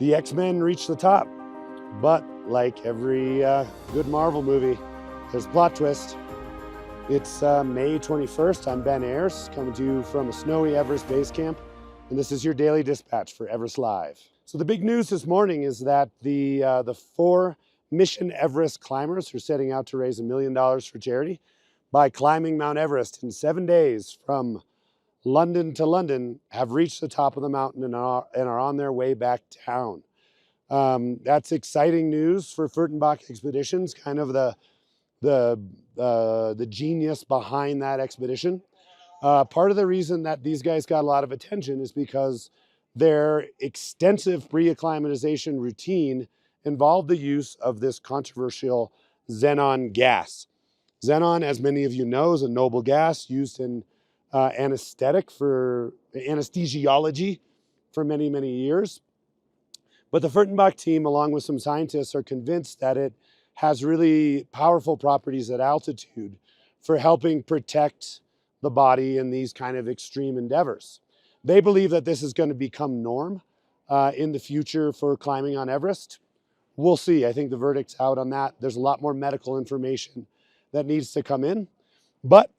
The X-Men reach the top, but like every good Marvel movie, there's a plot twist. It's May 21st. I'm Ben Ayers, coming to you from a snowy Everest base camp, and this is your daily dispatch for Everest.Live. So the big news this morning is that the 4 Mission Everest climbers are setting out to raise $1 million for charity by climbing Mount Everest in 7 days from London to London, have reached the top of the mountain and are on their way back down. That's exciting news for Furtenbach Expeditions, kind of the genius behind that expedition. Part of the reason that these guys got a lot of attention is because their extensive pre-acclimatization routine involved the use of this controversial xenon gas. Xenon, as many of you know, is a noble gas used in anesthesiology for many, many years. But the Furtenbach team, along with some scientists, are convinced that it has really powerful properties at altitude for helping protect the body in these kind of extreme endeavors. They believe that this is going to become norm in the future for climbing on Everest. We'll see. I think the verdict's out on that. There's a lot more medical information that needs to come in. But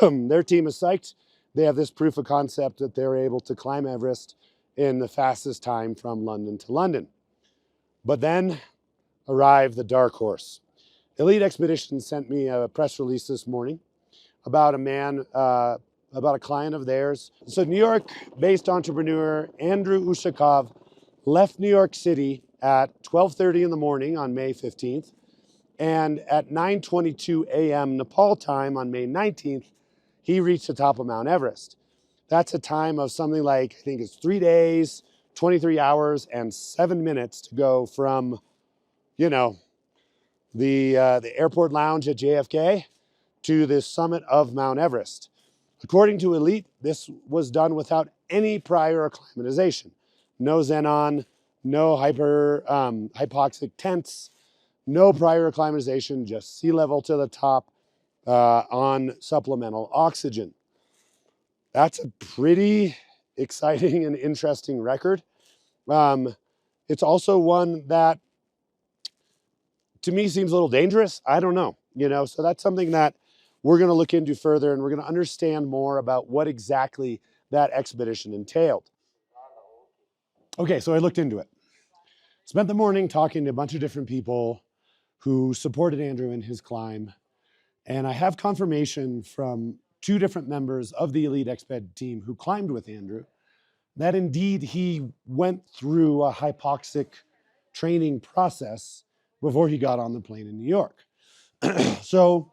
their team is psyched. They have this proof of concept that they're able to climb Everest in the fastest time from London to London. But then arrived the dark horse. Elite Expeditions sent me a press release this morning about about a client of theirs. So New York-based entrepreneur Andrew Ushakov left New York City at 12:30 in the morning on May 15th. And at 9:22 a.m. Nepal time on May 19th, he reached the top of Mount Everest. That's a time of something like, I think it's 3 days, 23 hours, and 7 minutes to go from, the airport lounge at JFK to the summit of Mount Everest. According to Elite, this was done without any prior acclimatization. No xenon, no hypoxic tents, no prior acclimatization, just sea level to the top on supplemental oxygen. That's a pretty exciting and interesting record. It's also one that, to me, seems a little dangerous. I don't know, so that's something that we're going to look into further, and we're going to understand more about what exactly that expedition entailed. Okay, so I looked into it. Spent the morning talking to a bunch of different people who supported Andrew in his climb. And I have confirmation from 2 different members of the Elite Exped team who climbed with Andrew that indeed he went through a hypoxic training process before he got on the plane in New York. So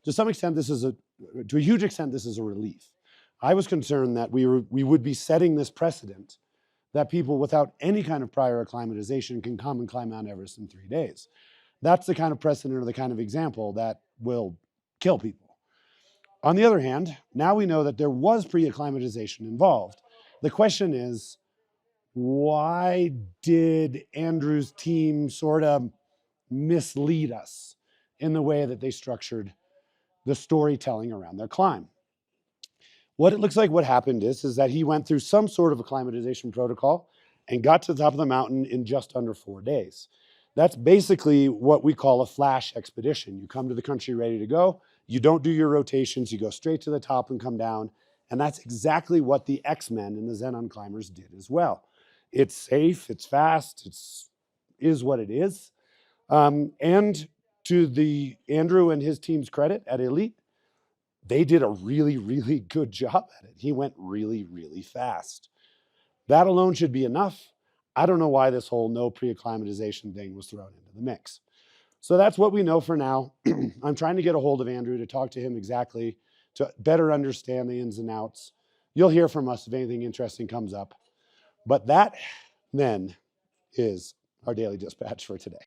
to some extent, to a huge extent, this is a relief. I was concerned that we would be setting this precedent that people without any kind of prior acclimatization can come and climb Mount Everest in 3 days. That's the kind of precedent or the kind of example that will kill people. On the other hand, now we know that there was pre-acclimatization involved. The question is, why did Andrew's team sort of mislead us in the way that they structured the storytelling around their climb? What it looks like what happened is that he went through some sort of acclimatization protocol and got to the top of the mountain in just under 4 days. That's basically what we call a flash expedition. You come to the country ready to go. You don't do your rotations. You go straight to the top and come down. And that's exactly what the X-Men and the Xenon climbers did as well. It's safe. It's fast. Is what it is. And to the Andrew and his team's credit at Elite, they did a really, really good job at it. He went really, really fast. That alone should be enough. I don't know why this whole no pre-acclimatization thing was thrown into the mix. So that's what we know for now. I'm trying to get a hold of Andrew to talk to him exactly, to better understand the ins and outs. You'll hear from us if anything interesting comes up. But that, then, is our daily dispatch for today.